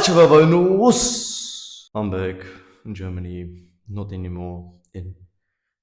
I'm back in Germany, not anymore in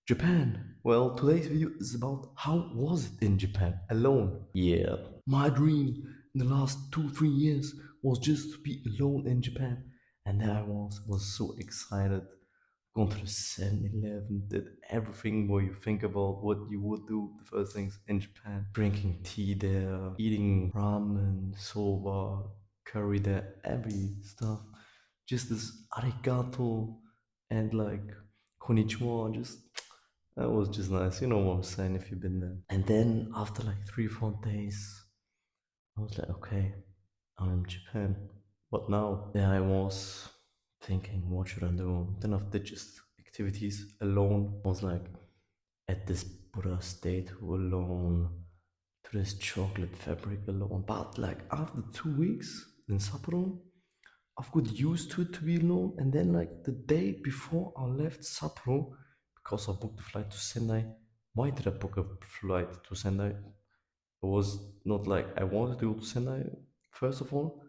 Japan. Well, today's video is about how was it in Japan alone. Yeah, my dream in the last 2-3 years was just to be alone in Japan, and there I was so excited. Gone to the 7-Eleven, did everything where you think about what you would do the first things in Japan. Drinking tea there, eating ramen, soba, curry there, every stuff. Just this arigato and like konnichiwa, just that was just nice. You know what I'm saying if you've been there. And then after like 3-4 days, I was like, okay, I'm in Japan. But now there I was thinking, what should I do? Then after just activities alone, I was like at this Buddha statue alone, to this chocolate fabric alone. But like after 2 weeks in Sapporo, I've got used to it to be alone. And then like the day before I left Sapporo, because I booked a flight to Sendai. Why did I book a flight to Sendai? It was not like I wanted to go to Sendai. First of all,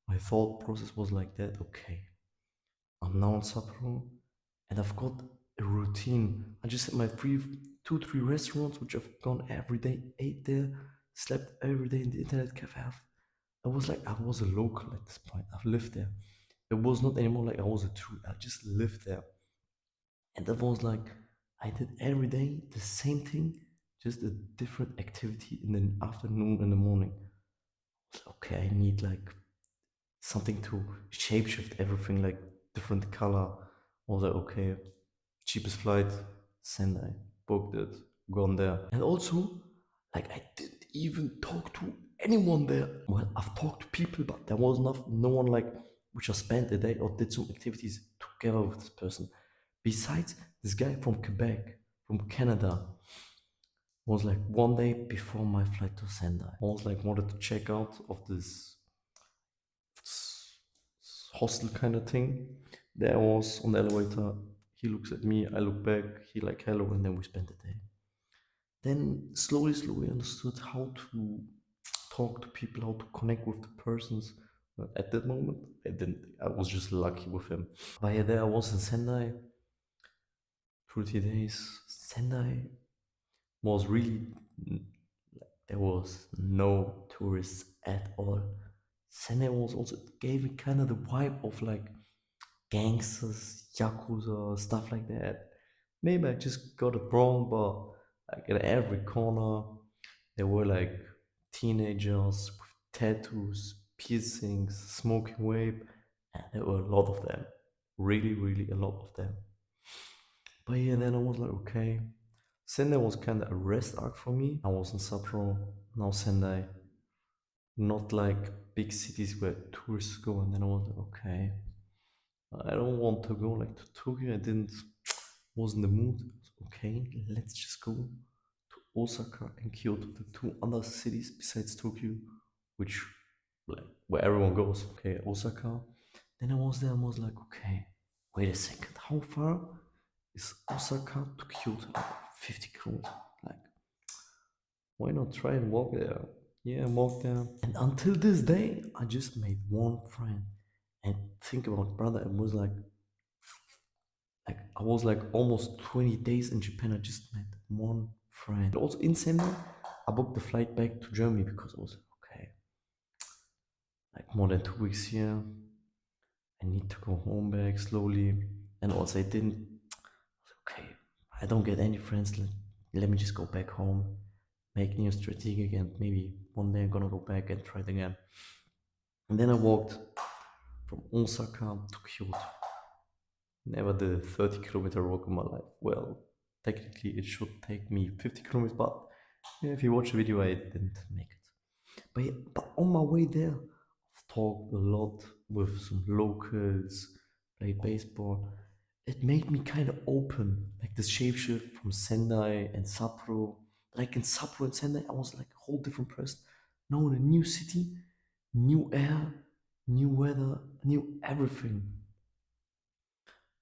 my thought process was like that. Okay, I'm now in Sapporo, and I've got a routine. I just had my 3 restaurants which I've gone every day, ate there, slept every day in the internet cafe. I was like I was a local at this point. I've lived there. It was not anymore like I was a tourist. I just lived there, and that was like I did every day the same thing, just a different activity in the afternoon and the morning. Okay, I need like something to shapeshift everything, like different color. I was like, okay, cheapest flight, Sendai, booked it, gone there. And also, like I didn't even talk to anyone there. Well, I've talked to people, but there was no one like which I spent a day or did some activities together with this person. Besides this guy from Quebec, from Canada, was like one day before my flight to Sendai. I was like wanted to check out of this hostel kind of thing. There I was on the elevator. He looks at me, I look back, he like hello, and then we spent the day. Then slowly understood how to talk to people, how to connect with the persons. But at that moment, I didn't. I was just lucky with him. But yeah, there I was in Sendai, 30 days. Sendai was really there was no tourists at all. Sendai was also gave me kind of the vibe of like gangsters, yakuza, stuff like that. Maybe I just got it wrong, but like in every corner, there were like teenagers with tattoos, piercings, smoking vape, and there were a lot of them. Really, a lot of them. But yeah, then I was like, okay. Sendai was kind of a rest arc for me. I was in Sapporo, now Sendai. Not like big cities where tourists go, and then I was like, okay, I don't want to go like to Tokyo. I didn't was in the mood. Okay, let's just go to Osaka and Kyoto, the two other cities besides Tokyo, which like where everyone goes. Okay, Osaka. Then I was there and was like, okay, wait a second, how far is Osaka to Kyoto? 50 kilometers. Like, why not try and walk there? Yeah, walk there. And until this day, I just made one friend. And think about brother, it was like I was like almost 20 days in Japan. I just met one friend. Also in Sendai, I booked the flight back to Germany because I was like, okay, like more than 2 weeks here. I need to go home back slowly. And also I didn't okay, I don't get any friends. Let me just go back home, make new strategic, and maybe one day I'm gonna go back and try it again. And then I walked from Osaka to Kyoto. Never did a 30-kilometer walk in my life. Well, technically it should take me 50 kilometers, but yeah, if you watch the video, I didn't make it. But, yeah, but on my way there, I've talked a lot with some locals, played baseball. It made me kind of open, like the shapeshift from Sendai and Sapporo. Like in Sapporo and Sendai, I was like a whole different person. Now in a new city, new air, new weather, new everything.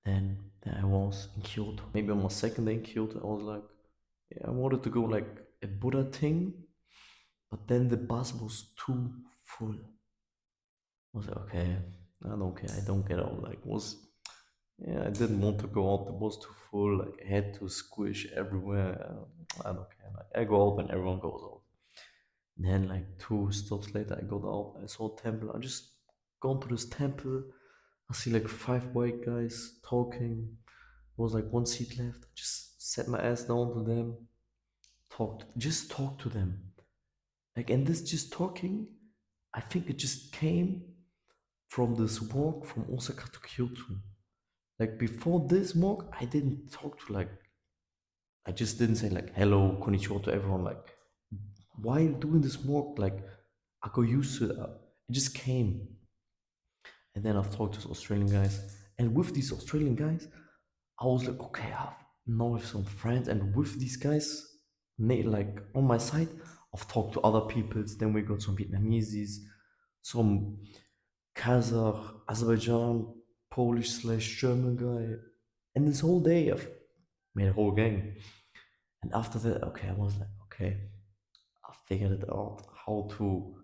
Then I was in Kyoto. Maybe on my second day in Kyoto, I was like, yeah, I wanted to go like a Buddha thing, but then the bus was too full. I was like, okay, I don't care. I don't get out. Like was yeah, I didn't want to go out. It was too full. Like I had to squish everywhere. I don't care. Like I go out when everyone goes out. Then like two stops later, I got out. I saw a temple. I just gone to this temple. I see like five white guys talking. There was like one seat left. I just sat my ass down to them. Just talk to them. Like and this just talking, I think it just came from this walk from Osaka to Kyoto. Like before this walk, I didn't talk to like I just didn't say like hello, konnichiwa to everyone. Like while doing this walk, like I got used to it. It just came. And then I've talked to Australian guys. And with these Australian guys, I was like, okay, now I have some friends. And with these guys, like on my side, I've talked to other peoples. Then we got some Vietnamese, some Kazakh, Azerbaijan, Polish slash German guy. And this whole day, I've made a whole gang. And after that, okay, I was like, okay, I figured it out how to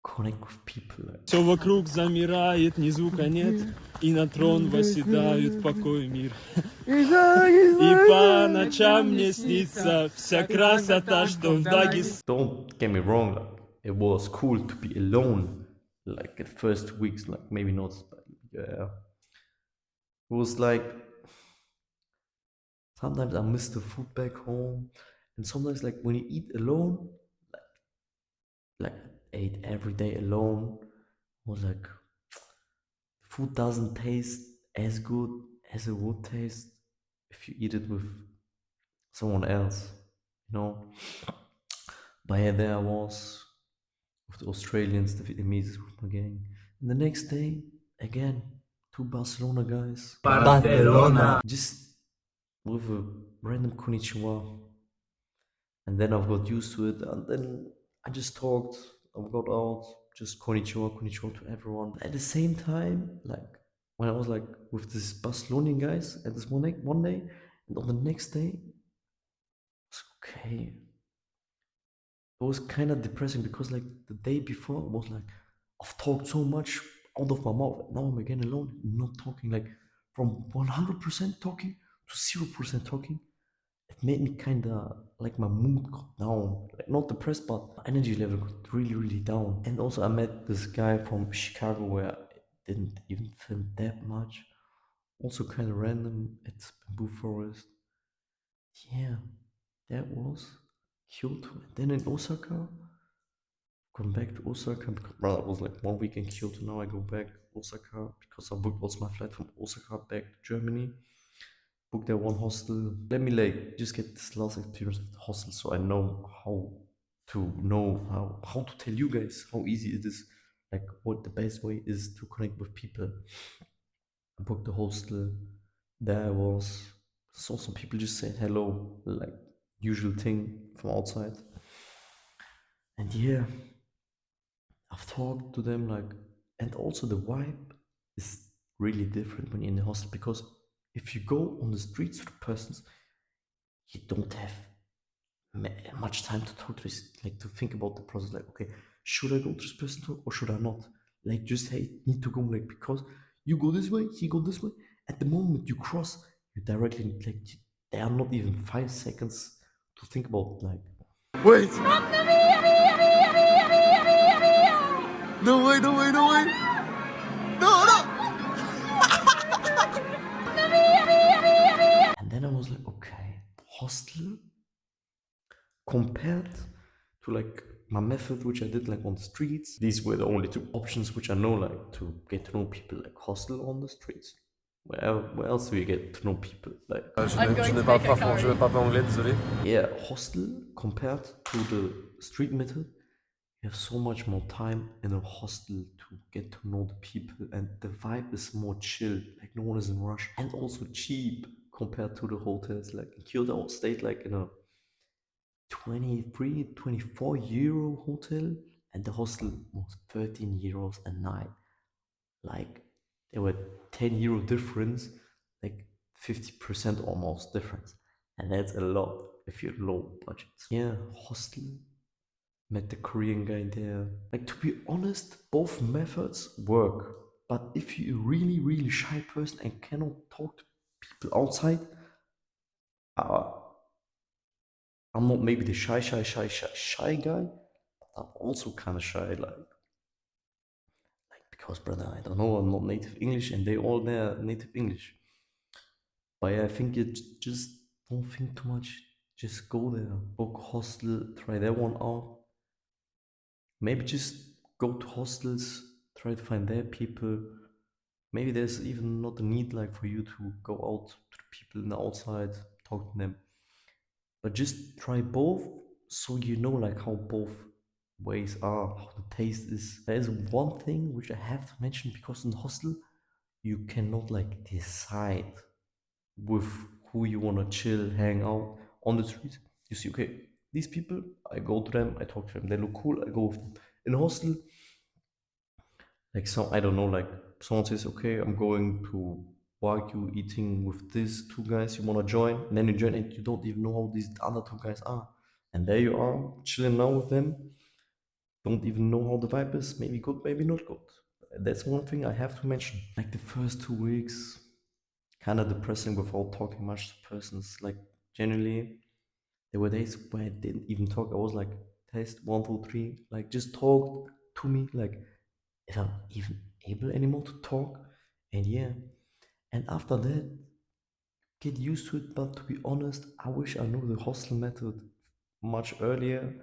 connect with people. Like, Все вокруг замирает, ни звука нет, и на трон восседают покой и мир. И по ночам мне снится вся красота, что в Дагестане. don't get me wrong, like it was cool to be alone, like at first weeks, like maybe not, but yeah. It was like sometimes I miss the food back home, and sometimes like when you eat alone, like I ate every day alone, I was like food doesn't taste as good as it would taste if you eat it with someone else, you know. But yeah, there I was with the Australians, the Vietnamese with my gang. And the next day, again, two Barcelona guys. Barcelona. Just with a random konnichiwa. And then I've got used to it. And then I just talked. I got out, just konnichiwa, konnichiwa to everyone. At the same time, like when I was like with these Barcelonian guys at this one day, and on the next day, it's okay. It was kind of depressing because like the day before was like I've talked so much out of my mouth. Now I'm again alone, not talking. Like from 100% talking to 0% talking. It made me kind of like my mood got down. Like not depressed, but my energy level got really, really down. And also I met this guy from Chicago where I didn't even film that much. Also kind of random. It's Bamboo Forest. Yeah, that was Kyoto. And then in Osaka, come back to Osaka because well, it was like 1 week in Kyoto. Now I go back Osaka because I booked also my flight from Osaka back to Germany. Booked there one hostel. Let me like just get this last experience of the hostel so I know how to tell you guys how easy it is, like what the best way is to connect with people. I booked the hostel. There I was. Saw some people just saying hello, like usual thing from outside. And yeah, I've talked to them like, and also the vibe is really different when you're in the hostel because if you go on the streets to the persons, you don't have much time to talk to this, like to think about the process. Like, okay, should I go to this person talk or should I not? Like, just hey, need to go like because you go this way, he go this way. At the moment you cross, you directly like there are not even 5 seconds to think about like. Wait! No way, no way, no way! No, no! And then I was like, okay, hostel compared to like my method, which I did like on the streets. These were the only two options which I know, like to get to know people, like hostel on the streets. Where else do you get to know people? Like Je ne parle pas français, je ne parle pas anglais, désolé. yeah, hostel compared to the street method, you have so much more time in a hostel to get to know the people, and the vibe is more chill. Like no one is in rush, and also cheap compared to the hotels. Like in Kyoto, I stayed like in a 23, 24 euro hotel, and the hostel was 13 euros a night. Like there were 10 euro difference, like 50% almost difference, and that's a lot if you're low budget. Yeah, hostel met the Korean guy there. Like, to be honest, both methods work. But if you're a really, really shy person and cannot talk to people outside, uh, I'm not maybe the shy guy. I'm also kind of shy, because brother, I don't know, I'm not native English, and they all there native English. But yeah, I think you just don't think too much. Just go there, book hostel, try that one out. Maybe just go to hostels, try to find their people. Maybe there's even not a need like for you to go out to the people in the outside, talk to them. But just try both so you know like how both ways are, how the taste is. There is one thing which I have to mention, because in the hostel you cannot like decide with who you wanna chill, hang out on the street. You see, okay, these people, I go to them, I talk to them, they look cool, I go with them. In a hostel, like some, I don't know, like someone says, okay, I'm going to Wagyu eating with these two guys, you wanna join? And then you join and you don't even know how these other two guys are. And there you are, chilling now with them, don't even know how the vibe is, maybe good, maybe not good. That's one thing I have to mention. Like the first 2 weeks, kind of depressing without talking much to persons. Like generally, there were days where I didn't even talk. I was like, test 1, 2, 3, like just talk to me, like if I'm even able anymore to talk. And yeah, and after that, get used to it. But to be honest, I wish I knew the hostel method much earlier,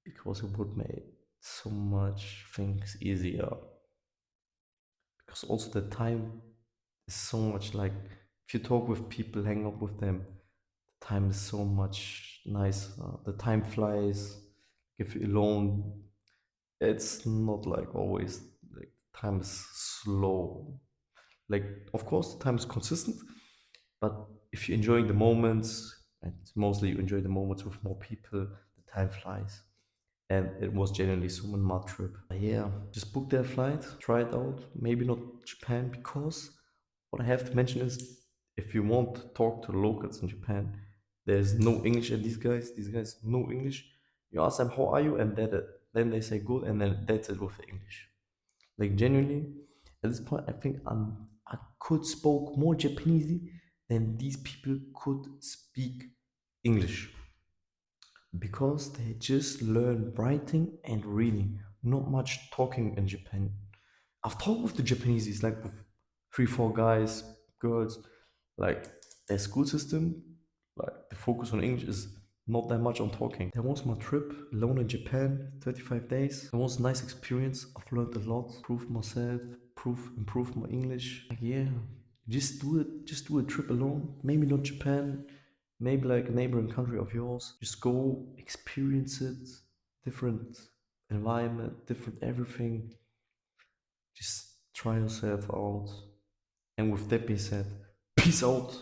because it would make so much things easier. Because also the time is so much like, if you talk with people, hang out with them, the time is so much nicer. The time flies. If you're alone, it's not like always like time is slow. Like of course the time is consistent, but if you're enjoying the moments, and mostly you enjoy the moments with more people, the time flies. And it was genuinely so mad trip. Yeah, just book that flight, try it out. Maybe not Japan, because what I have to mention is, if you want to talk to the locals in Japan, there's no English, and these guys no English. You ask them how are you, and then they say good, and then that's it with the English. Like genuinely, at this point, I think I could spoke more Japanese than these people could speak English, because they just learn writing and reading, not much talking in Japan. I've talked with the Japanese, like with 3, 4 guys, girls, like their school system, like the focus on English is not that much on talking. That was my trip alone in Japan, 35 days. It was a nice experience. I've learned a lot, proved myself, improved my English. Like, yeah, just do a trip alone. Maybe not Japan, maybe like a neighboring country of yours. Just go experience it, different environment, different everything. Just try yourself out. And with that being said, peace out.